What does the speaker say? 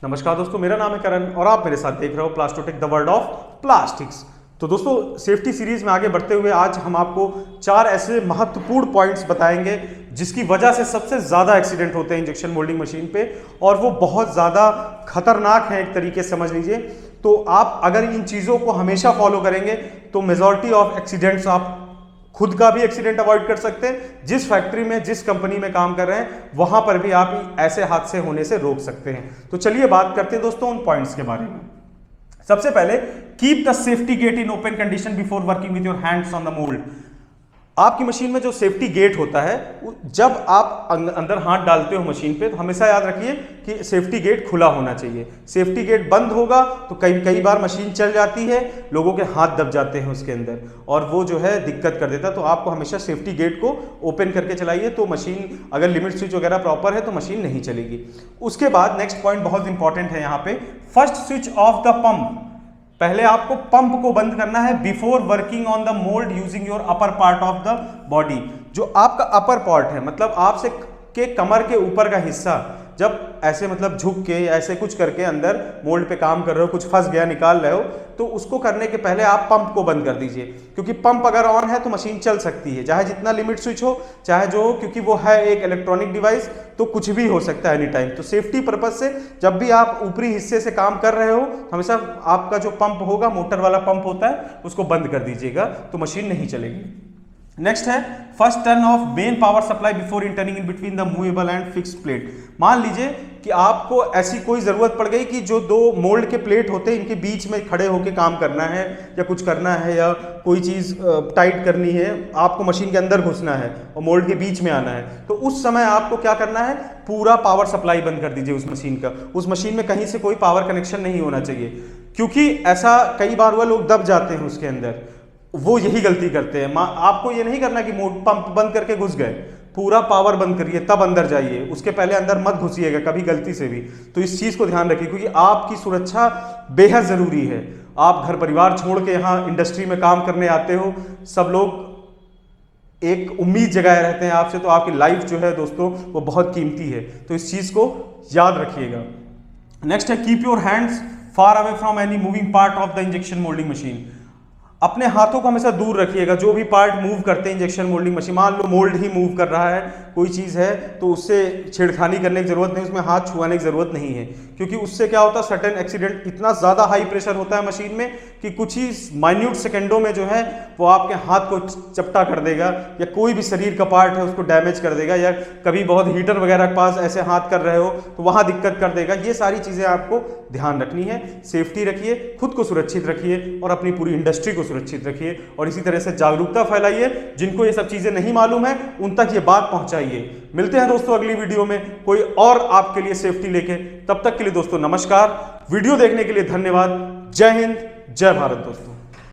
नमस्कार दोस्तों, मेरा नाम है करण और आप मेरे साथ देख रहे हो प्लास्टोटेक द वर्ल्ड ऑफ प्लास्टिक्स। तो दोस्तों, सेफ्टी सीरीज में आगे बढ़ते हुए आज हम आपको 4 ऐसे महत्वपूर्ण पॉइंट्स बताएंगे जिसकी वजह से सबसे ज़्यादा एक्सीडेंट होते हैं इंजेक्शन मोल्डिंग मशीन पे, और वो बहुत ज़्यादा खतरनाक है एक तरीके से समझ लीजिए। तो आप अगर इन चीज़ों को हमेशा फॉलो करेंगे तो मेजॉरिटी ऑफ एक्सीडेंट्स आप खुद का भी एक्सीडेंट अवॉइड कर सकते हैं। जिस फैक्ट्री में, जिस कंपनी में काम कर रहे हैं, वहां पर भी आप ऐसे हादसे होने से रोक सकते हैं। तो चलिए बात करते हैं दोस्तों उन पॉइंट्स के बारे में। सबसे पहले, keep the safety get in open condition before working with your hands on the mould. आपकी मशीन में जो सेफ्टी गेट होता है, जब आप अंदर हाथ डालते हो मशीन पे, तो हमेशा याद रखिए कि सेफ्टी गेट खुला होना चाहिए। सेफ्टी गेट बंद होगा तो कई बार मशीन चल जाती है, लोगों के हाथ दब जाते हैं उसके अंदर और वो जो है दिक्कत कर देता है। तो आपको हमेशा सेफ्टी गेट को ओपन करके चलाइए, तो मशीन अगर लिमिट स्विच वगैरह प्रॉपर है तो मशीन नहीं चलेगी। उसके बाद नेक्स्ट पॉइंट बहुत इंपॉर्टेंट है यहाँ पे, first switch off the pump. पहले आपको पंप को बंद करना है before working on the mould using your upper part of the body. जो आपका अपर पार्ट है, मतलब आपसे के कमर के ऊपर का हिस्सा, जब ऐसे मतलब झुक के ऐसे कुछ करके अंदर मोल्ड पे काम कर रहे हो, कुछ फंस गया निकाल रहे हो, तो उसको करने के पहले आप पंप को बंद कर दीजिए। क्योंकि पंप अगर ऑन है तो मशीन चल सकती है, चाहे जितना लिमिट स्विच हो, चाहे जो हो, क्योंकि वो है एक इलेक्ट्रॉनिक डिवाइस, तो कुछ भी हो सकता है एनी टाइम। तो सेफ्टी पर्पज से जब भी आप ऊपरी हिस्से से काम कर रहे हो, हमेशा आपका जो पंप होगा, मोटर वाला पंप होता है, उसको बंद कर दीजिएगा, तो मशीन नहीं चलेगी। नेक्स्ट है, first turn off main power supply before entering in between the movable and fixed plate. मान लीजिए कि आपको ऐसी कोई जरूरत पड़ गई कि जो दो मोल्ड के प्लेट होते हैं, इनके बीच में खड़े होकर काम करना है या कुछ करना है या कोई चीज़ टाइट करनी है, आपको मशीन के अंदर घुसना है और मोल्ड के बीच में आना है, तो उस समय आपको क्या करना है, पूरा पावर सप्लाई बंद कर दीजिए उस मशीन का। उस मशीन में कहीं से कोई पावर कनेक्शन नहीं होना चाहिए, क्योंकि ऐसा कई बार हुआ, लोग दब जाते हैं उसके अंदर, वो यही गलती करते हैं। आपको ये नहीं करना कि पंप बंद करके घुस गए, पूरा पावर बंद करिए तब अंदर जाइए, उसके पहले अंदर मत घुसिएगा कभी गलती से भी। तो इस चीज को ध्यान रखिए, क्योंकि आपकी सुरक्षा बेहद जरूरी है। आप घर परिवार छोड़ के यहाँ इंडस्ट्री में काम करने आते हो, सब लोग एक उम्मीद जगाए रहते हैं आपसे, तो आपकी लाइफ जो है दोस्तों वो बहुत कीमती है, तो इस चीज को याद रखिएगा। नेक्स्ट है, keep your hands far away from any moving part of the injection moulding machine. अपने हाथों को हमेशा दूर रखिएगा। जो भी पार्ट मूव करते हैं इंजेक्शन मोल्डिंग मशीन, मान लो मोल्ड ही मूव कर रहा है, कोई चीज़ है, तो उससे छेड़खानी करने की जरूरत नहीं, उसमें हाथ छुआने की जरूरत नहीं है, क्योंकि उससे क्या होता है, सडन एक्सीडेंट, इतना ज़्यादा हाई प्रेशर होता है मशीन में कि कुछ ही माइन्यूट सेकेंडों में जो है वो आपके हाथ को चपटा कर देगा, या कोई भी शरीर का पार्ट है उसको डैमेज कर देगा, या कभी बहुत हीटर वगैरह के पास ऐसे हाथ कर रहे हो तो वहाँ दिक्कत कर देगा। ये सारी चीज़ें आपको ध्यान रखनी है। सेफ्टी रखिए, खुद को सुरक्षित रखिए और अपनी पूरी इंडस्ट्री को सुरक्षित रखिए, और इसी तरह से जागरूकता फैलाइए। जिनको ये सब चीजें नहीं मालूम है उन तक ये बात पहुंचाइए। मिलते हैं दोस्तों अगली वीडियो में कोई और आपके लिए सेफ्टी लेके। तब तक के लिए दोस्तों नमस्कार, वीडियो देखने के लिए धन्यवाद। जय हिंद, जय भारत दोस्तों।